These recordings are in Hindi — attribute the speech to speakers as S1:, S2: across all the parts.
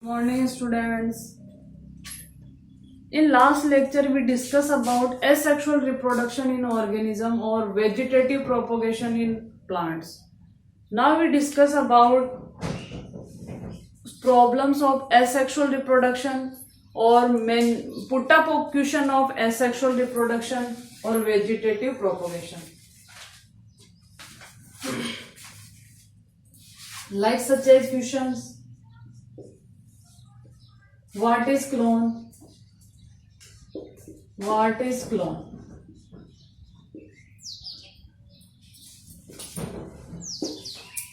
S1: Morning students. In last lecture we discussed about asexual reproduction in organism or vegetative propagation in plants. Now we discuss about problems of asexual reproduction or putapocution of asexual reproduction or vegetative propagation. Like such as questions. What is clone? What is clone?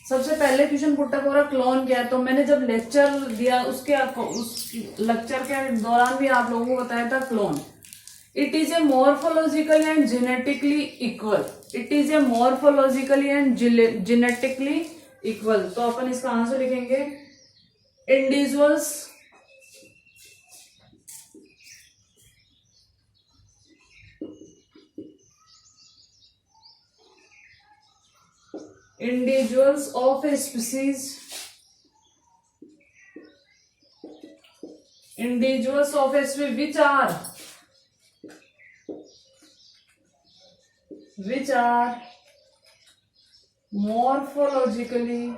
S1: सबसे पहले क्वेश्चन पुटअप हो रहा क्लोन क्या है। तो मैंने जब लेक्चर दिया उस लेक्चर के दौरान भी आप लोगों को बताया था clone it is A morphologically and genetically equal. It is A morphologically and genetically equal. तो अपन इसका आंसर लिखेंगे individuals of a species which are morphologically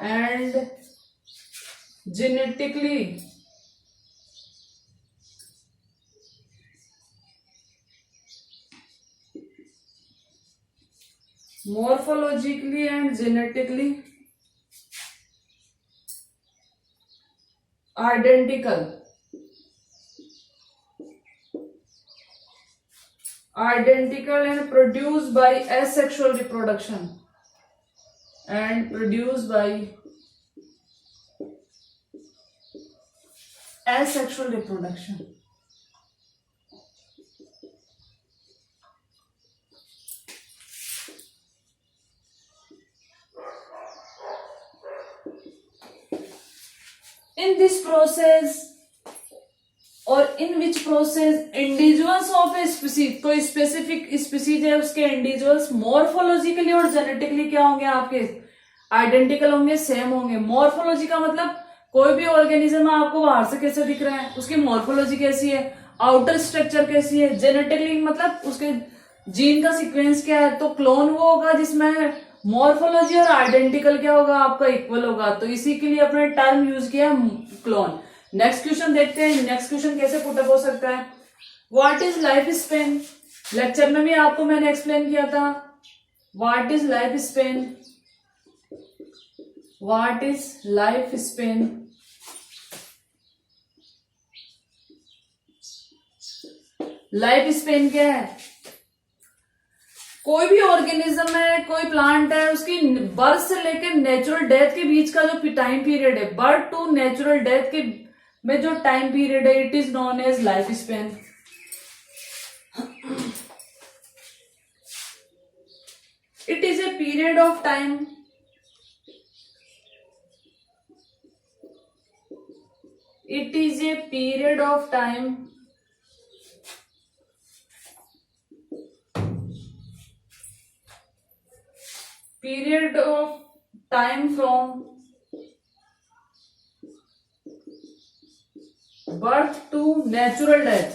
S1: and genetically identical and produced by asexual reproduction in this process और in which process individuals of a species, कोई स्पेसिफिक स्पीसीज है उसके इंडिविजुअल्स मॉर्फोलॉजिकली और जेनेटिकली क्या होंगे आपके आइडेंटिकल होंगे, सेम होंगे। मॉर्फोलॉजी का मतलब कोई भी ऑर्गेनिज्म आपको बाहर से कैसे दिख रहा है, उसकी मॉर्फोलॉजी कैसी है, आउटर स्ट्रक्चर कैसी है। जेनेटिकली मतलब उसके जीन का सीक्वेंस क्या है। तो क्लोन वो होगा जिसमें मॉर्फोलॉजी और आइडेंटिकल क्या होगा आपका इक्वल होगा। तो इसी के लिए अपने टर्म यूज किया क्लोन। नेक्स्ट क्वेश्चन देखते हैं। नेक्स्ट क्वेश्चन कैसे पुटअप हो सकता है। What is life span. Lecture में भी आपको मैंने एक्सप्लेन किया था what is life span. What is life span. Life span क्या है। कोई भी ऑर्गेनिज्म है, कोई प्लांट है, उसकी बर्थ से लेकर नेचुरल डेथ के बीच का जो टाइम पीरियड है, बर्थ टू नेचुरल डेथ के में जो टाइम पीरियड है, it is known as life span. It is a period of time from birth to natural death।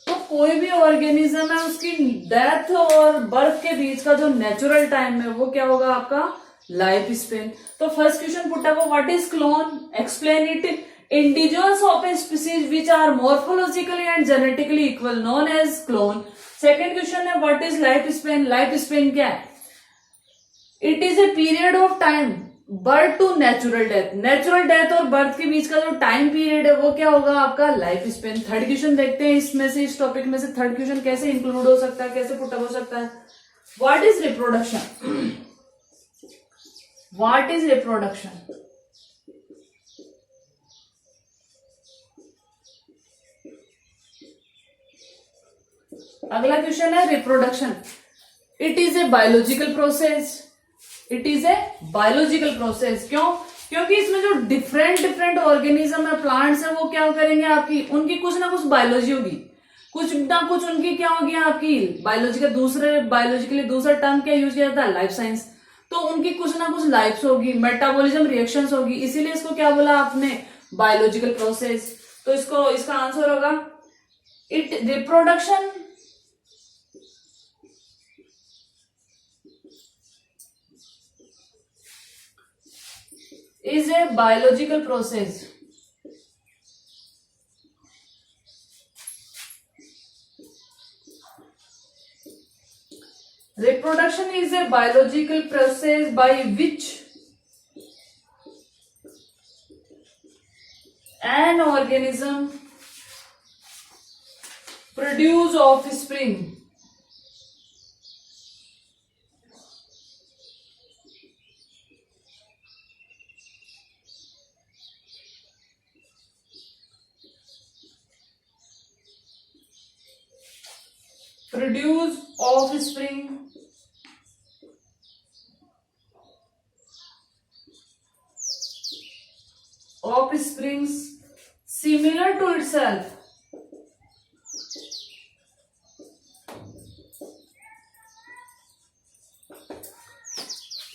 S1: तो कोई भी ऑर्गेनिज्म है उसकी डेथ और बर्थ के बीच का जो नेचुरल टाइम है वो क्या होगा आपका लाइफ स्पेन। तो first question put up what is clone, explain it. Individuals of a species which are morphologically and genetically equal known as clone। Second question है what is lifespan। lifespan क्या है। It is a period of time birth to natural death। natural death और birth के बीच का जो टाइम पीरियड है वो क्या होगा आपका लाइफ स्पेन। थर्ड क्वेश्चन देखते हैं इसमें से, इस टॉपिक में से थर्ड क्वेश्चन कैसे इंक्लूड हो सकता है, कैसे पुटअप हो सकता है। What is reproduction. What is reproduction. अगला क्वेश्चन है reproduction. It is a biological process. It is a biological process. क्यों? क्योंकि इसमें जो डिफरेंट डिफरेंट ऑर्गेनिज्म है, प्लांट्स है, वो क्या करेंगे आपकी, उनकी कुछ ना कुछ बायोलॉजी होगी, कुछ ना कुछ उनकी क्या होगी आपकी बायोलॉजी का दूसरे, बायोलॉजी के लिए दूसरा टर्म क्या यूज किया जाता है, लाइफ साइंस। तो उनकी कुछ ना कुछ लाइफ्स होगी, मेटाबॉलिज्म रिएक्शंस होगी, इसीलिए इसको क्या बोला आपने, बायोलॉजिकल प्रोसेस। तो इसको, इसका आंसर होगा it reproduction is a biological process. Reproduction is a biological process by which an organism produce offspring. Produce offspring offsprings similar to itself.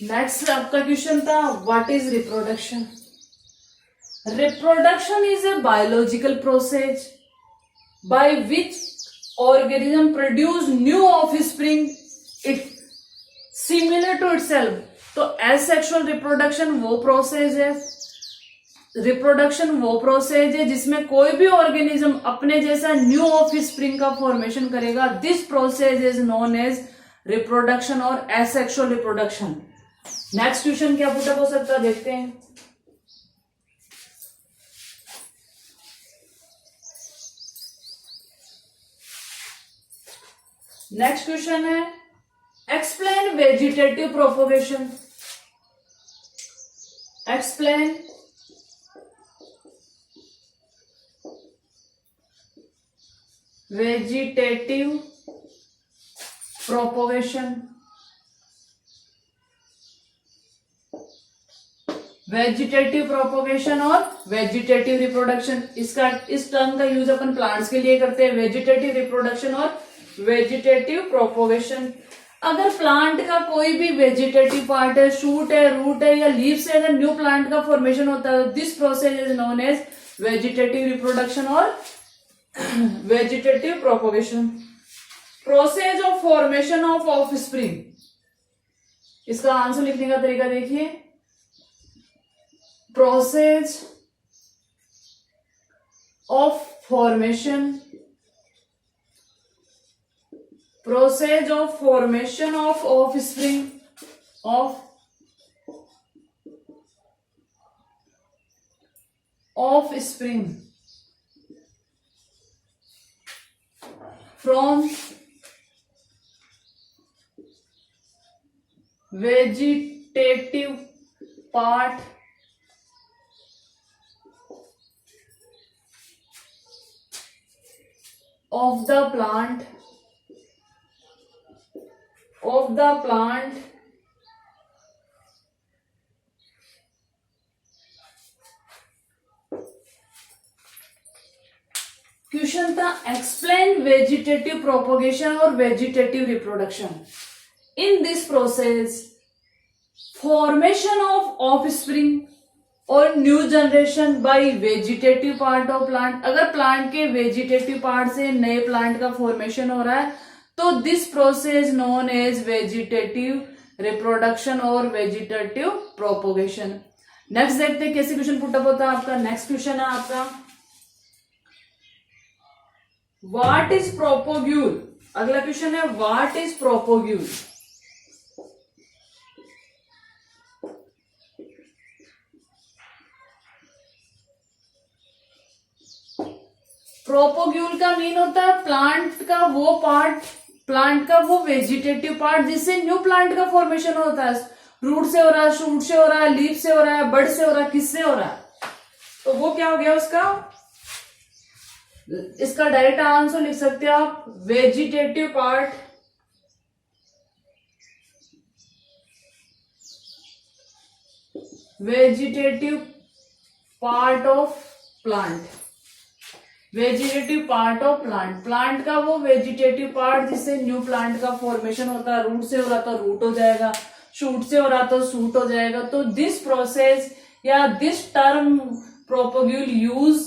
S1: Next आपका क्वेश्चन था what is reproduction. Reproduction is a biological process by which organism produce new offspring it similar to itself. तो एसेक्सुअल रिप्रोडक्शन वो प्रोसेस है, रिप्रोडक्शन वो प्रोसेस है जिसमें कोई भी ऑर्गेनिज्म अपने जैसा न्यू ऑफस्प्रिंग का फॉर्मेशन करेगा। This process is known as reproduction और एसेक्सुअल रिप्रोडक्शन। नेक्स्ट क्वेश्चन क्या पुटअप हो सकता है, देखते हैं। नेक्स्ट क्वेश्चन है explain vegetative propagation. Explain vegetative propagation. Vegetative propagation और वेजिटेटिव रिप्रोडक्शन, इसका इस टर्म का यूज अपन प्लांट्स के लिए करते हैं। वेजिटेटिव रिप्रोडक्शन और वेजिटेटिव प्रोपोगेशन। अगर प्लांट का कोई भी वेजिटेटिव पार्ट है, शूट है, रूट है या लीव से अगर न्यू प्लांट का फॉर्मेशन होता है, this process is known as vegetative reproduction और vegetative propagation. Process of formation of offspring, इसका आंसर लिखने का तरीका देखिए। Process of formation, process of formation of offspring, offspring from vegetative part of the plant question था एक्सप्लेन वेजिटेटिव प्रोपोगेशन और vegetative reproduction. In this process formation of offspring और new generation by vegetative part of plant. अगर प्लांट के वेजिटेटिव पार्ट से नए प्लांट का फॉर्मेशन हो रहा है तो this process known as vegetative reproduction और वेजिटेटिव प्रोपोगेशन। नेक्स्ट देखते हैं कैसे क्वेश्चन पुटअप होता है आपका। नेक्स्ट क्वेश्चन है आपका व्हाट इज प्रोपोग्यूल। अगला क्वेश्चन है व्हाट इज प्रोपोग्यूल। प्रोपोग्यूल का मीन होता है प्लांट का वो पार्ट, प्लांट का वो वेजिटेटिव पार्ट जिससे न्यू प्लांट का फॉर्मेशन होता है। रूट से हो रहा है, शूट से हो रहा है, लीफ से हो रहा है, बड से हो रहा है, किससे हो रहा है, तो वो क्या हो गया उसका। इसका डायरेक्ट आंसर लिख सकते हैं आप vegetative part vegetative part of plant, vegetative part of plant, plant का वो वेजिटेटिव पार्ट जिससे न्यू प्लांट का फॉर्मेशन होता है, रूट से हो रहा तो रूट हो जाएगा, शूट से हो रहा तो शूट हो जाएगा। तो दिस प्रोसेस या this term propagule use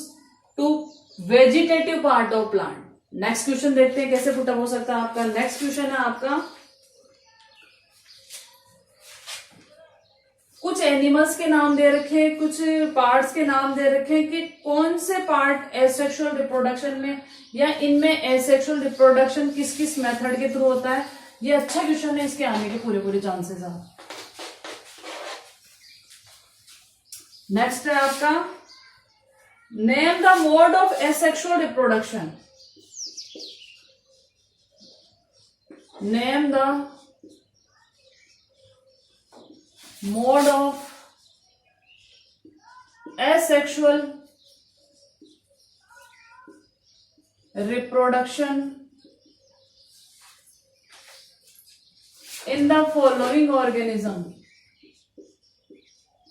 S1: to vegetative part of plant. Next question देखते हैं कैसे पुटअप हो सकता है आपका। नेक्स्ट क्वेश्चन है आपका, कुछ एनिमल्स के नाम दे रखे, कुछ पार्ट्स के नाम दे रखे कि कौन से पार्ट एसेक्सुअल रिप्रोडक्शन में या इनमें एसेक्सुअल रिप्रोडक्शन किस किस मेथड के थ्रू होता है। ये अच्छा क्वेश्चन है, इसके आने के पूरे पूरे चांसेस हैं। नेक्स्ट है आपका, name the mode of asexual reproduction, name the mode of asexual reproduction in the following organism,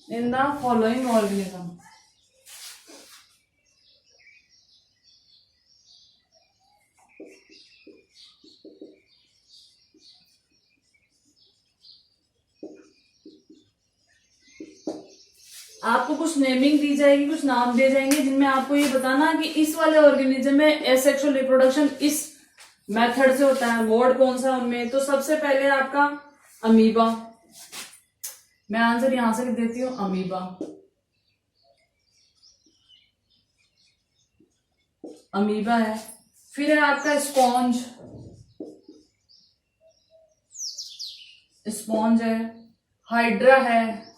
S1: in the following organism। आपको कुछ नेमिंग दी जाएगी, कुछ नाम दिए जाएंगे जिनमें आपको ये बताना कि इस वाले ऑर्गेनिज्म में एसेक्सुअल रिप्रोडक्शन इस मेथड से होता है, मोड कौन सा उनमें। तो सबसे पहले आपका अमीबा, मैं आंसर यहां से लिख देती हूं अमीबा, अमीबा है। फिर है आपका स्पॉन्ज, स्पॉन्ज है। हाइड्रा है।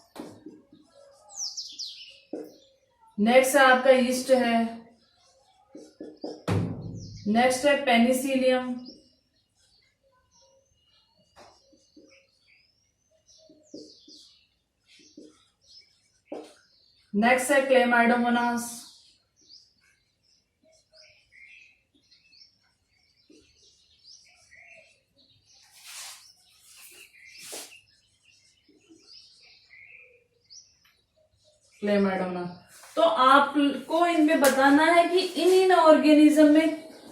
S1: नेक्स्ट है आपका ईस्ट है। नेक्स्ट है पेनिसिलियम। नेक्स्ट है क्लेमाइडोमोनास। क्लेमाइडोमोनास। तो आपको इनमें बताना है कि इन ऑर्गेनिज्म में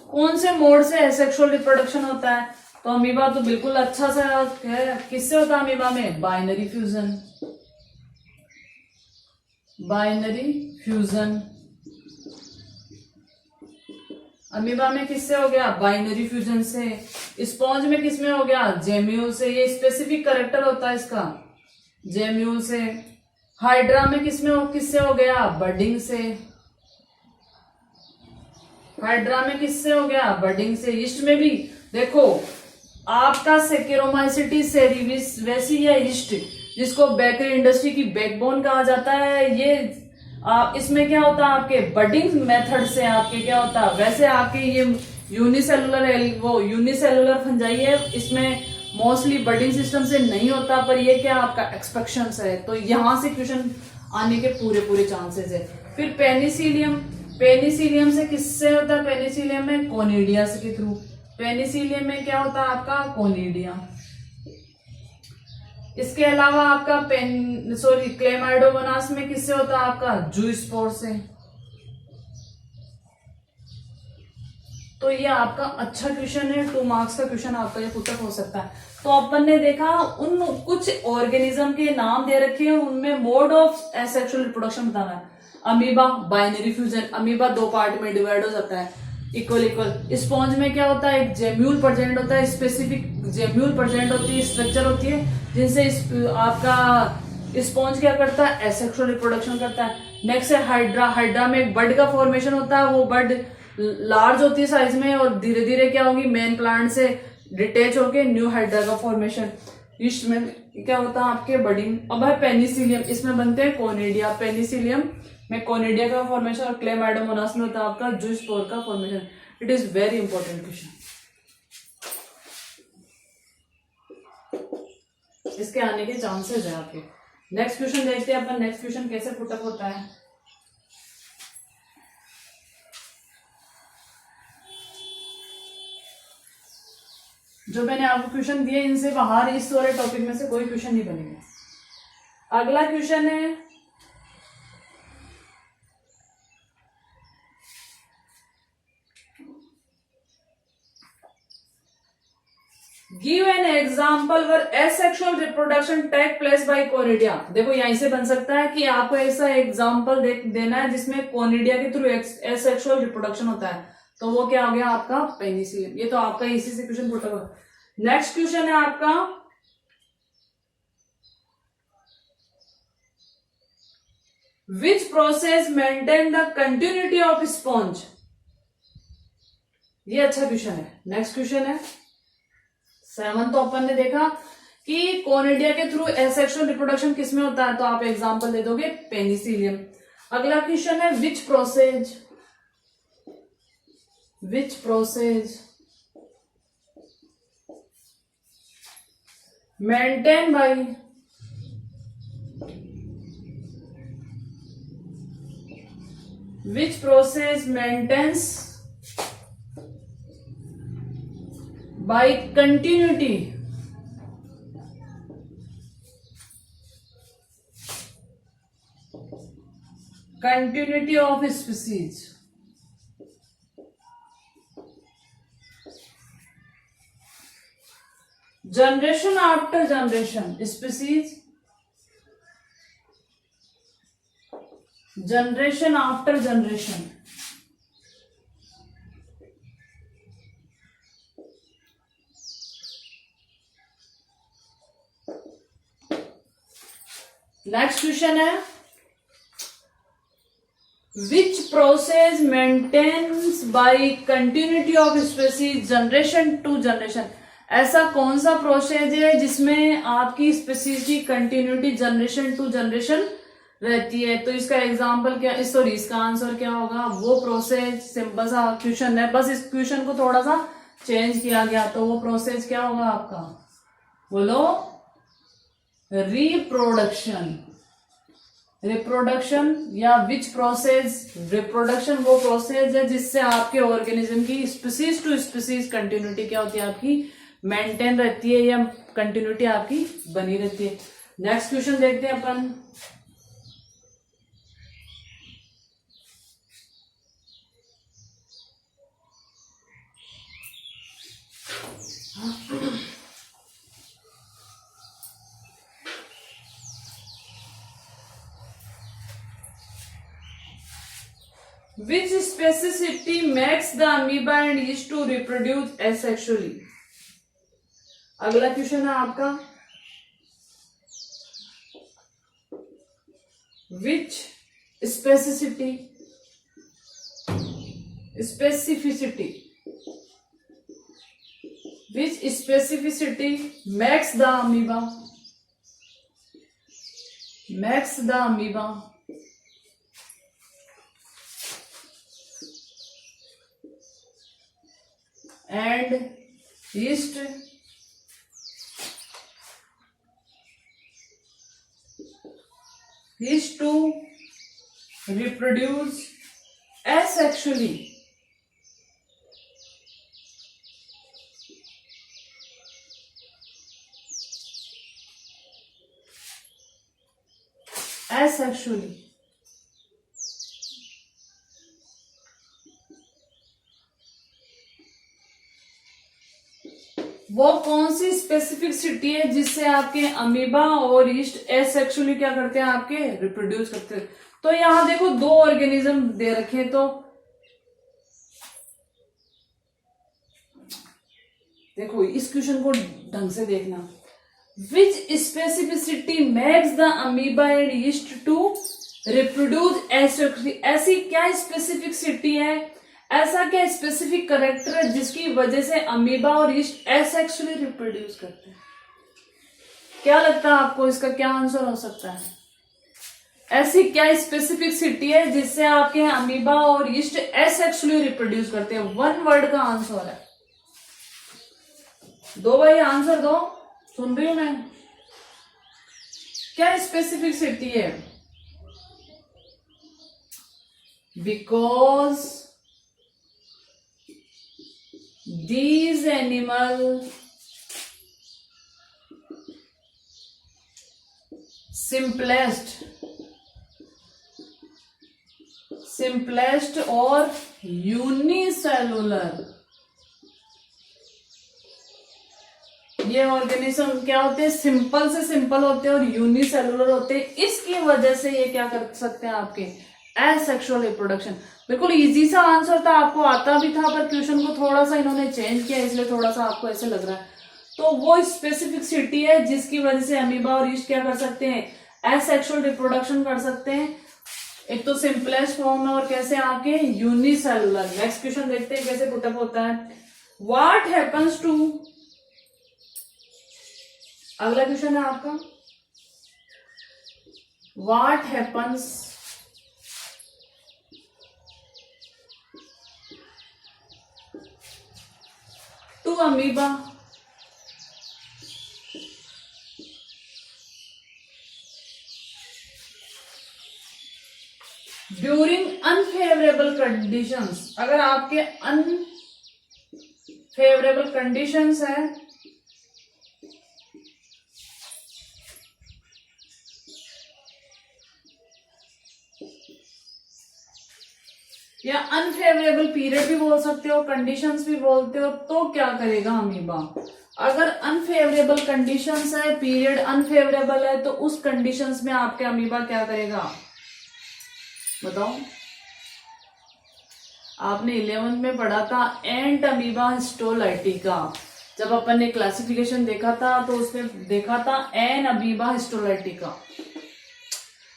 S1: कौन से मोड से एसेक्सुअल रिप्रोडक्शन होता है। तो अमीबा तो बिल्कुल अच्छा सा है। किससे होता है अमीबा में? Binary fusion, binary fusion. Amoeba में किससे हो गया? बाइनरी फ्यूजन से। स्पॉन्ज में किसमें हो गया? जेम्यूल से। ये स्पेसिफिक कैरेक्टर होता है इसका, जेम्यूल से। हाइड्रा में किससे हो गया? बडिंग से। हाइड्रा में किससे हो गया? बडिंग से। ईस्ट में भी देखो आपका सेकेरोमाइसिटीज सेरिविस वैसी है ईस्ट, जिसको बेकरी इंडस्ट्री की बैकबोन कहा जाता है। ये इसमें क्या होता है? आपके बडिंग मेथड से आपके क्या होता है? वैसे आपके ये यूनिसेलुलर फंजाई है, इसमें मोस्टली बडिंग सिस्टम से नहीं होता, पर ये क्या आपका एक्सपेक्शन है। तो यहां से क्वेश्चन आने के पूरे पूरे चांसेस है। फिर पेनिसिलियम, पेनिसिलियम से किससे होता है? पेनिसिलियम में कोनिडिया के थ्रू। पेनिसिलियम में क्या होता है आपका? कोनिडिया। इसके अलावा आपका क्लेमाइडोमोनास में किससे होता है आपका? जूस्पोर से। तो ये आपका अच्छा क्वेश्चन है, 2 मार्क्स का क्वेश्चन आपका ये पुटअप हो सकता है। तो अपन ने देखा उन कुछ ऑर्गेनिज्म के नाम दे रखे हैं, उनमें मोड ऑफ एसेक्सुअल रिप्रोडक्शन बताना है। Amoeba binary fusion, amoeba 2 part में डिवाइड हो जाता है इक्वल इक्वल। स्पॉन्ज में क्या होता है? एक जेम्यूल प्रेजेंट होता है, स्पेसिफिक जेम्यूल प्रेजेंट होती है, स्ट्रक्चर होती है, जिनसे आपका स्पॉन्ज क्या करता है? एसेक्सुअल रिप्रोडक्शन करता है। नेक्स्ट है हाइड्रा, हाइड्रा में एक बड का फॉर्मेशन होता है, वो बड लार्ज होती है साइज में और धीरे धीरे क्या होगी? मेन प्लांट से डिटेच होके न्यू हाइड्रा का फॉर्मेशन। ईस्ट में क्या होता है आपके? बडिंग। अब है पेनिसिलियम, इसमें बनते हैं कोनिडिया। पेनिसिलियम में कोनिडिया का फॉर्मेशन और क्लेमाइडोमोनास में होता है आपका जूस्पोर का formation. It is very important question. इसके आने के चांसेस है आपके। नेक्स्ट क्वेश्चन देखते हैं अपन, नेक्स्ट क्वेश्चन कैसे पुटअप होता है। जो मैंने आपको क्वेश्चन दिए इनसे बाहर इस वाले टॉपिक में से कोई क्वेश्चन नहीं बनेगा। अगला क्वेश्चन है give an example where asexual reproduction take place by conidia. देखो यहीं से बन सकता है कि आपको ऐसा एग्जाम्पल देना है जिसमें कोनिडिया के थ्रू एसेक्सुअल रिप्रोडक्शन होता है, तो वो क्या हो गया आपका पेनिसिलियम। ये तो आपका इसी से क्वेश्चन पूछा हुआ। नेक्स्ट क्वेश्चन है आपका, विच process maintain the continuity of sponge. ये अच्छा क्वेश्चन है। नेक्स्ट क्वेश्चन है 7, तो अपन ने देखा कि कोनिडिया के थ्रू एसेक्सुअल रिप्रोडक्शन किसमें होता है, तो आप एग्जांपल दे दोगे पेनिसिलियम। अगला क्वेश्चन है which process maintain by continuity of species। Generation after generation species, generation after generation. Next question है which process maintains by continuity of species generation to generation. ऐसा कौन सा प्रोसेस है जिसमें आपकी स्पीसीज की कंटिन्यूटी जनरेशन टू जनरेशन रहती है, तो इसका एग्जांपल क्या, सॉरी इसका आंसर क्या होगा, वो प्रोसेस। सिंपल सा क्वेश्चन है, बस इस क्वेश्चन को थोड़ा सा चेंज किया गया, तो वो प्रोसेस क्या होगा आपका, बोलो रिप्रोडक्शन या विच प्रोसेस। रिप्रोडक्शन वो प्रोसेस है जिससे आपके ऑर्गेनिज्म की स्पीसीज टू स्पीसीज कंटिन्यूटी क्या होती है, आपकी मेंटेन रहती है या कंटिन्यूटी आपकी बनी रहती है। नेक्स्ट क्वेश्चन देखते हैं अपन, Which specificity makes the amoeba and yeast to reproduce asexually। अगला क्वेश्चन है आपका, which specificity makes the amoeba and yeast to reproduce asexually। वो कौन सी स्पेसिफिसिटी है जिससे आपके अमीबा और ईस्ट एसेक्सुअली क्या करते हैं, आपके रिप्रोड्यूस करते हैं। तो यहां देखो दो ऑर्गेनिज्म दे रखे, तो देखो इस क्वेश्चन को ढंग से देखना, which specificity makes the amoeba and yeast to reproduce asexually. ऐसी क्या स्पेसिफिसिटी है, ऐसा क्या स्पेसिफिक करेक्टर है जिसकी वजह से अमीबा और ईस्ट एसेक्सुअली रिप्रोड्यूस करते हैं। क्या लगता है आपको, इसका क्या आंसर हो सकता है, ऐसी क्या स्पेसिफिसिटी है जिससे आपके अमीबा और ईस्ट एसेक्सुअली रिप्रोड्यूस करते हैं। 1 वर्ड का आंसर है, दो भाई आंसर दो, सुन रही हूं मैं, क्या स्पेसिफिसिटी है। Because these animal simplest or unicellular ये ऑर्गेनिज्म क्या होते हैं, सिंपल से सिंपल होते हैं और यूनिसेलुलर होते हैं। इसकी वजह से ये क्या कर सकते हैं आपके एसेक्सुअल रिप्रोडक्शन। बिल्कुल इजी सा आंसर था, आपको आता भी था, पर क्वेश्चन को थोड़ा सा इन्होंने चेंज किया, इसलिए थोड़ा सा आपको ऐसे लग रहा है। तो वो स्पेसिफिसिटी है जिसकी वजह से अमीबा और यीस्ट क्या कर सकते हैं, एसेक्सुअल रिप्रोडक्शन कर सकते हैं। एक तो सिंपलेस्ट फॉर्म में और कैसे आपके यूनिसेलुलर। नेक्स्ट क्वेश्चन देखते हैं कैसे पुटअप होता है। व्हाट हैपन्स टू, अगला क्वेश्चन है आपका, what happens to amoeba during unfavourable conditions. अगर आपके अनफेवरेबल कंडीशंस है या अनफेवरेबल पीरियड भी बोल सकते हो, कंडीशंस भी बोलते हो, तो क्या करेगा अमीबा। अगर अनफेवरेबल कंडीशंस है, पीरियड अनफेवरेबल है, तो उस कंडीशंस में आपके अमीबा क्या करेगा बताओ। आपने 11th में पढ़ा था एंट अमीबा हिस्टोलाइटिका। जब अपन ने क्लासिफिकेशन देखा था तो उसमें देखा था एन अमीबा हिस्टोलाइटिका,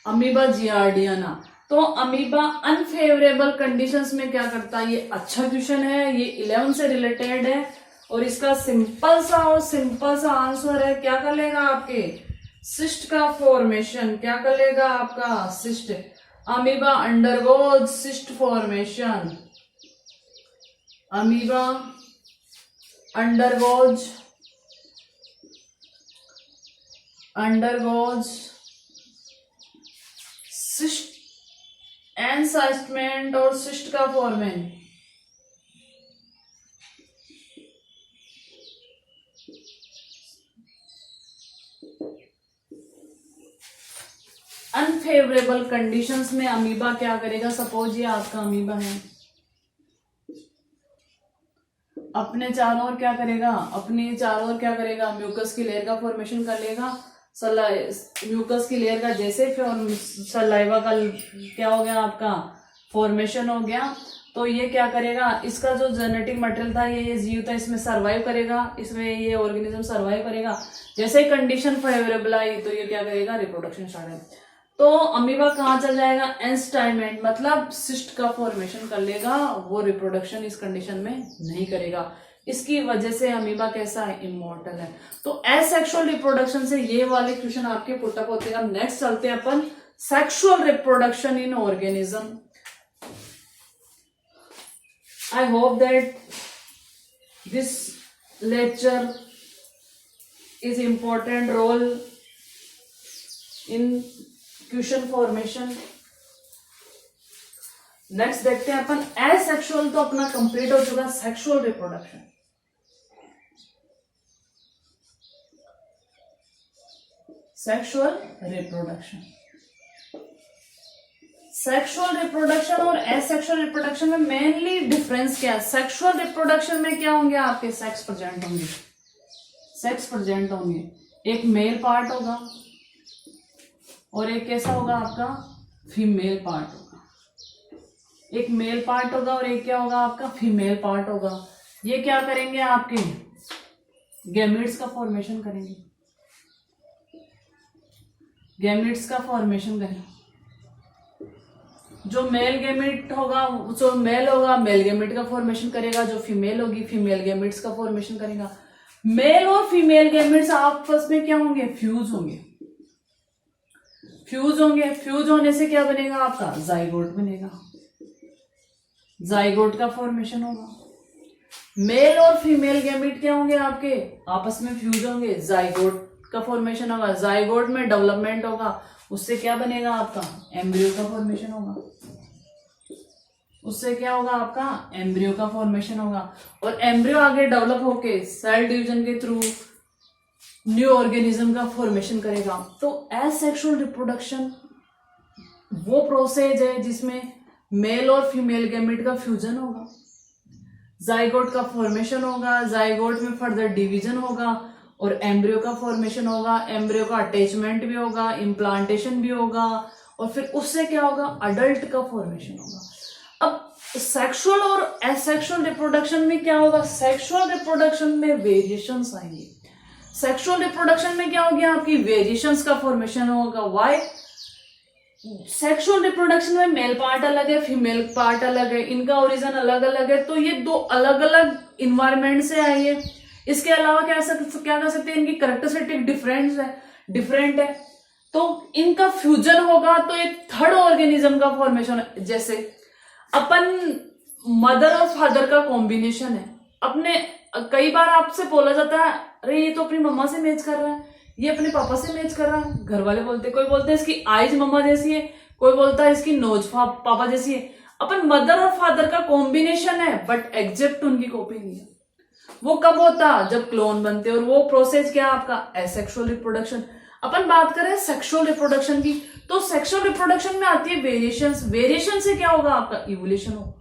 S1: अमीबा जियार्डियाना। तो अमीबा अनफेवरेबल कंडीशंस में क्या करता है, ये अच्छा क्वेश्चन है, ये 11 से रिलेटेड है और इसका सिंपल सा आंसर है, क्या कर लेगा आपके सिस्ट का फॉर्मेशन। क्या कर लेगा आपका cyst. Amoeba undergoes cyst formation, amoeba undergoes cyst encystment और सिस्ट का फॉर्मेशन। अनफेवरेबल कंडीशंस में अमीबा क्या करेगा। सपोज ये आपका अमीबा है, अपने चारों ओर क्या करेगा, म्यूकस की लेयर का फॉर्मेशन कर लेगा। म्यूकस की लेयर का जैसे सलाइवा का क्या हो गया आपका फॉर्मेशन हो गया, तो ये क्या करेगा, इसका जो जेनेटिक मटेरियल था ये जीव था, इसमें सर्वाइव करेगा, इसमें ये ऑर्गेनिज्म सर्वाइव करेगा। जैसे ही कंडीशन फेवरेबल आई तो ये क्या करेगा, रिप्रोडक्शन स्टार्ट है। तो अमीबा कहाँ चल जाएगा, एंस्टाइमेंट, मतलब सिस्ट का फॉर्मेशन कर लेगा, वो रिप्रोडक्शन इस कंडीशन में नहीं करेगा। इसकी वजह से अमीबा कैसा है, इमॉर्टल है। तो एसेक्सुअल रिप्रोडक्शन से ये वाले क्वेश्चन आपके पुटअप होते हैं। अब नेक्स्ट चलते हैं अपन sexual reproduction in organism. I hope that this lecture is important role in question formation. Next देखते हैं अपन एसेक्सुअल, तो अपना कंप्लीट हो चुका सेक्सुअल रिप्रोडक्शन। सेक्सुअल रिप्रोडक्शन और एसेक्सुअल रिप्रोडक्शन में मेनली डिफरेंस क्या है। सेक्सुअल रिप्रोडक्शन में क्या होंगे आपके सेक्स प्रेजेंट होंगे, एक मेल पार्ट होगा और एक कैसा होगा आपका फीमेल पार्ट होगा। एक मेल पार्ट होगा और एक क्या होगा आपका फीमेल पार्ट होगा। ये क्या करेंगे, आपके गैमेट्स का फॉर्मेशन करेंगे, जो मेल गैमेट होगा, जो मेल होगा मेल गैमेट का फॉर्मेशन करेगा, जो फीमेल होगी फीमेल गैमेट्स का फॉर्मेशन करेगा। मेल और फीमेल गैमेट्स आपस में क्या होंगे, फ्यूज होने से क्या बनेगा आपका जाइगोट बनेगा, जाइगोट का फॉर्मेशन होगा। मेल और फीमेल गैमेट क्या होंगे आपके आपस में फ्यूज होंगे, जाइगोट का फॉर्मेशन होगा, जाइगोट में डेवलपमेंट होगा, उससे क्या बनेगा आपका एम्ब्रियो का फॉर्मेशन होगा, उससे क्या होगा आपका एम्ब्रियो का फॉर्मेशन होगा। और एम्ब्रियो आगे डेवलप होके सेल डिवीजन के थ्रू न्यू ऑर्गेनिज्म का फॉर्मेशन करेगा। तो एसेक्सुअल रिप्रोडक्शन वो प्रोसेस है जिसमें मेल और फीमेल गैमेट का फ्यूजन होगा, जाइगोट का फॉर्मेशन होगा, जाइगोट में फर्दर डिवीजन होगा और एम्ब्रियो का फॉर्मेशन होगा, एम्ब्रियो का अटैचमेंट भी होगा, इम्प्लांटेशन भी होगा, और फिर उससे क्या होगा, अडल्ट का फॉर्मेशन होगा। अब सेक्सुअल और एसेक्सुअल रिप्रोडक्शन में क्या होगा, सेक्सुअल रिप्रोडक्शन में वेरिएशंस आएंगे। सेक्सुअल रिप्रोडक्शन में क्या हो गया, आपकी वेरिएशंस का फॉर्मेशन होगा। व्हाई? सेक्सुअल रिप्रोडक्शन में मेल पार्ट अलग है, फीमेल पार्ट अलग है, इनका ओरिजिन अलग अलग है, तो ये दो अलग अलग इन्वायरमेंट से आई है। इसके अलावा क्या कर सकते हैं, इनकी कैरेक्टरिस्टिक डिफरेंट है, तो इनका फ्यूजन होगा तो एक थर्ड ऑर्गेनिज्म का फॉर्मेशन है। जैसे अपन मदर और फादर का कॉम्बिनेशन है, अपने कई बार आपसे बोला जाता है अरे ये तो अपनी मम्मा से मैच कर रहा है, ये अपने पापा से मैच कर रहा है, घर वाले बोलते, कोई बोलते हैं इसकी आईज मम्मा जैसी है, कोई बोलता है इसकी नोज पापा जैसी है। अपन मदर और फादर का कॉम्बिनेशन है बट एग्जैक्ट उनकी कॉपी नहीं है। वो कब होता, जब क्लोन बनते, और वो प्रोसेस क्या आपका एसेक्सुअल रिप्रोडक्शन। अपन बात करें सेक्सुअल रिप्रोडक्शन की, तो सेक्सुअल रिप्रोडक्शन में आती है वेरिएशंस। वेरिएशन से क्या होगा, आपका इवोल्यूशन होगा।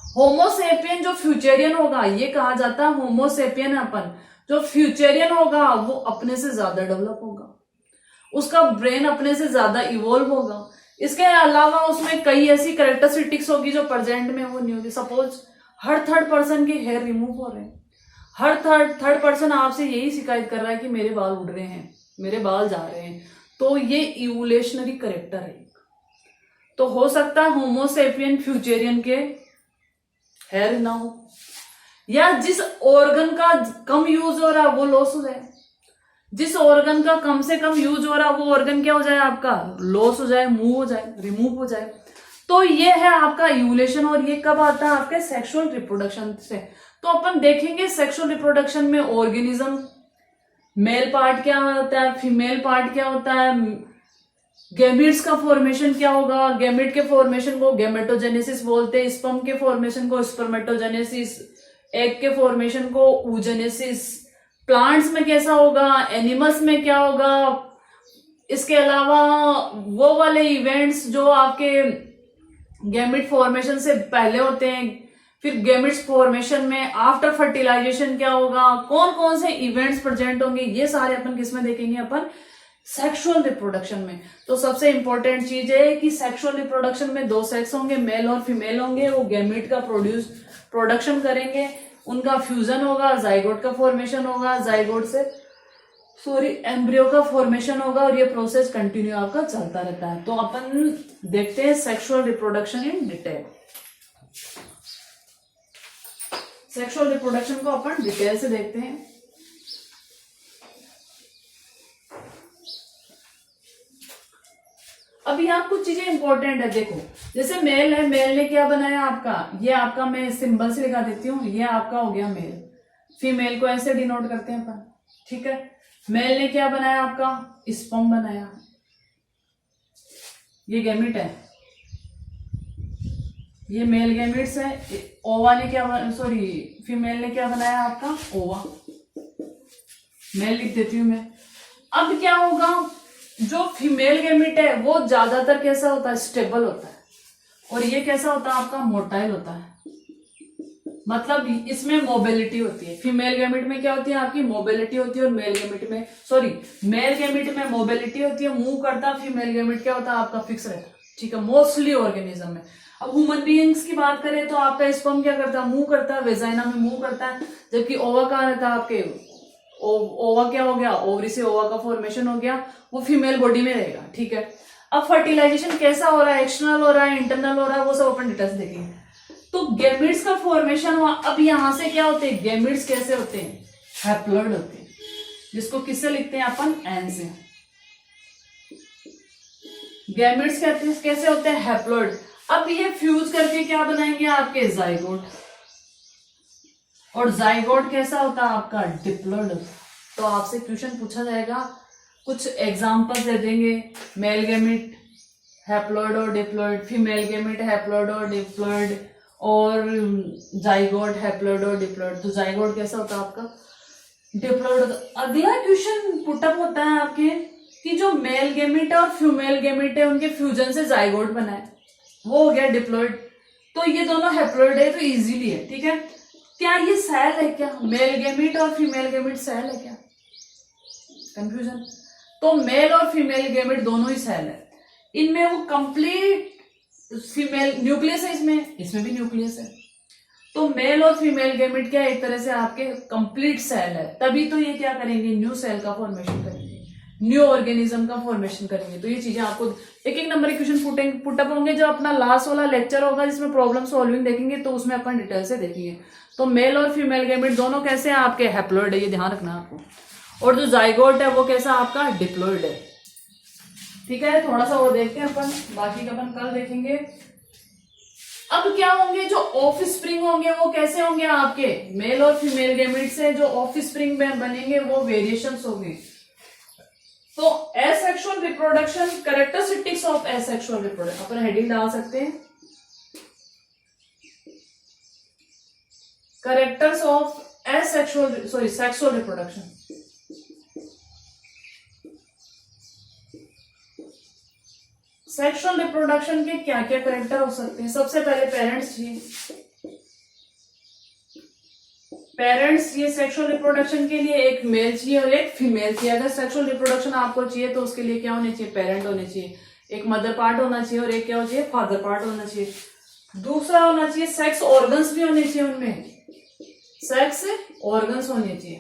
S1: होमोसेपियन जो फ्यूचरियन होगा, ये कहा जाता है होमोसेपियन अपन जो फ्यूचरियन होगा वो अपने से ज्यादा डेवलप होगा, उसका ब्रेन अपने से ज्यादा इवोल्व होगा। इसके अलावा उसमें कई ऐसी कैरेक्टरिस्टिक्स होगी जो प्रेजेंट में वो नहीं होगी। सपोज हर थर्ड पर्सन के हेयर रिमूव हो रहे हैं, हर थर्ड पर्सन आपसे यही शिकायत कर रहा है कि मेरे बाल उड़ रहे हैं, मेरे बाल जा रहे हैं, तो ये इवोल्यूशनरी कैरेक्टर है। तो हो सकता है होमोसेपियन फ्यूचरियन के हेयर ना हो, या जिस ऑर्गन का कम यूज हो रहा है वो लॉस हो जाए, जिस ऑर्गन का कम से कम यूज हो रहा है वो ऑर्गन क्या हो जाए, आपका लॉस हो जाए, मूव हो जाए, रिमूव हो जाए। तो ये है आपका इवोल्यूशन, और ये कब आता है, आपके सेक्सुअल रिप्रोडक्शन से। तो अपन देखेंगे सेक्सुअल रिप्रोडक्शन में ऑर्गेनिज्म, मेल पार्ट क्या होता है, फीमेल पार्ट क्या होता है, गैमेट्स का फॉर्मेशन क्या होगा, गैमेट के फॉर्मेशन को गैमेटोजेनेसिस बोलते हैं, स्पर्म के फॉर्मेशन को स्पर्मेटोजेनेसिस, एग के फॉर्मेशन को oogenesis, प्लांट्स में कैसा होगा, एनिमल्स में क्या होगा। इसके अलावा वो वाले इवेंट्स जो आपके गैमेट फॉर्मेशन से पहले होते हैं, फिर गैमेट्स फॉर्मेशन में आफ्टर फर्टिलाइजेशन क्या होगा, कौन कौन से इवेंट्स प्रेजेंट होंगे, ये सारे अपन किसमें देखेंगे, अपन सेक्सुअल रिप्रोडक्शन में। तो सबसे इंपॉर्टेंट चीज है कि सेक्सुअल रिप्रोडक्शन में दो सेक्स होंगे, मेल और फीमेल होंगे, वो गैमेट का प्रोडक्शन करेंगे, उनका फ्यूजन होगा, जाइगोट का फॉर्मेशन होगा, जाइगोट से एम्ब्रियो का फॉर्मेशन होगा, और ये प्रोसेस कंटिन्यू आपका चलता रहता है। तो अपन देखते हैं sexual reproduction in detail. Sexual reproduction को अपन डिटेल से देखते हैं। अब यहाँ कुछ चीजें इंपॉर्टेंट है, देखो जैसे मेल है, मेल ने क्या बनाया आपका, ये आपका मैं सिंबल से लिखा देती हूँ, ये आपका हो गया मेल। फीमेल को ऐसे डिनोट करते हैं अपन, ठीक है। मेल ने क्या बनाया आपका, स्पर्म बनाया, ये गैमेट है, ये मेल गैमेट्स है। ओवा ने क्या, फीमेल ने क्या बनाया आपका, ओवा। मेल लिख देती हूं मैं। अब क्या होगा, जो फीमेल गैमेट है वो ज्यादातर कैसा होता है, स्टेबल होता है, और ये कैसा होता है आपका, मोटाइल होता है। मतलब इसमें मोबिलिटी होती है। फीमेल गैमेट में क्या होती है आपकी, मोबिलिटी होती है, और मेल गैमेट में मेल गैमेट में मोबिलिटी होती है, मूव करता है। फीमेल गैमेट क्या होता है आपका, फिक्स रहता है, ठीक है, मोस्टली ऑर्गेनिज्म में। अब ह्यूमन बीइंग्स की बात करें तो आपका स्पर्म क्या करता है, मूव करता है, वेजाइना में मूव करता है, जबकि ओवा कहाँ रहता है आपके, ओवा क्या हो गया, ओवरी से ओवा का फॉर्मेशन हो गया, वो फीमेल बॉडी में रहेगा, ठीक है। अब फर्टिलाइजेशन कैसा हो रहा है, एक्सटर्नल हो रहा है, इंटरनल हो रहा है, वो सब अपन डिटेल्स देखेंगे। तो गैमेट्स का फॉर्मेशन हुआ। अब यहां से क्या होते हैं, गैमेट्स कैसे होते हैं, हैप्लॉइड होते हैं, जिसको किससे लिखते हैं अपन, एन से। गैमेट्स कैसे होते हैं, हैप्लॉइड। अब ये फ्यूज करके क्या बनाएंगे आपके, जाइगोट, और जाइगोट कैसा होता है आपका, डिप्लॉइड। तो आपसे क्वेश्चन पूछा जाएगा, कुछ एग्जांपल्स दे देंगे, मेल गैमेट हैप्लॉइड और डिप्लॉइड, फीमेल गैमेट हैप्लॉइड और डिप्लॉइड, और जाइगोट हैप्लॉइड और डिप्लॉइड। तो जाइगोट कैसा होता है आपका, डिप्लॉइड। अगला क्वेश्चन पुटअप होता है आपके कि जो मेल गैमेट और फीमेल गैमेट है उनके फ्यूजन से जाइगोट बना है, वो हो गया डिप्लॉइड। तो ये दोनों हैप्लॉइड है, तो इजीली है, ठीक है। क्या ये सेल है क्या? मेल गेमिट और फीमेल गेमिट सेल है क्या? कंफ्यूजन। तो मेल और फीमेल गेमिट दोनों ही सेल है। इनमें वो कंप्लीट फीमेल न्यूक्लियस है, इसमें भी न्यूक्लियस है। तो मेल और फीमेल गेमिट क्या एक तरह से आपके कंप्लीट सेल है, तभी तो ये क्या करेंगे, न्यू सेल का फॉर्मेशन करेंगे, न्यू ऑर्गेनिज्म का फॉर्मेशन करेंगे। तो ये चीजें आपको एक एक नंबर के क्वेश्चन पुटअप होंगे। जो अपना लास्ट वाला लेक्चर होगा जिसमें प्रॉब्लम सॉल्विंग देखेंगे तो उसमें अपन डिटेल से देखेंगे। तो मेल और फीमेल गेमिट दोनों कैसे हैं आपके, हैप्लॉइड है, ये ध्यान रखना आपको। और जो जाइगोट है वो कैसा आपका, डिप्लॉइड है। ठीक है, थोड़ा सा वो देखते हैं अपन, बाकी का अपन कल देखेंगे। अब क्या होंगे, जो ऑफ स्प्रिंग होंगे वो कैसे होंगे आपके, मेल और फीमेल गेमिट से जो ऑफ स्प्रिंग बनेंगे वो वेरिएशंस होंगे। तो asexual reproduction, characteristics of asexual reproduction, upon heading डाल सकते हैं, characters of asexual sexual reproduction. Sexual reproduction के क्या क्या कैरेक्टर हो सकते हैं। सबसे पहले पेरेंट्स चाहिए, पेरेंट्स चाहिए सेक्सुअल रिप्रोडक्शन के लिए, एक मेल चाहिए और एक फीमेल चाहिए। अगर सेक्सुअल रिप्रोडक्शन आपको चाहिए तो उसके लिए क्या होने चाहिए, पेरेंट होने चाहिए, एक मदर पार्ट होना चाहिए और एक क्या होना चाहिए, फादर पार्ट होना चाहिए। दूसरा होना चाहिए सेक्स ऑर्गन्स भी होने चाहिए, उनमें सेक्स ऑर्गन्स होने चाहिए।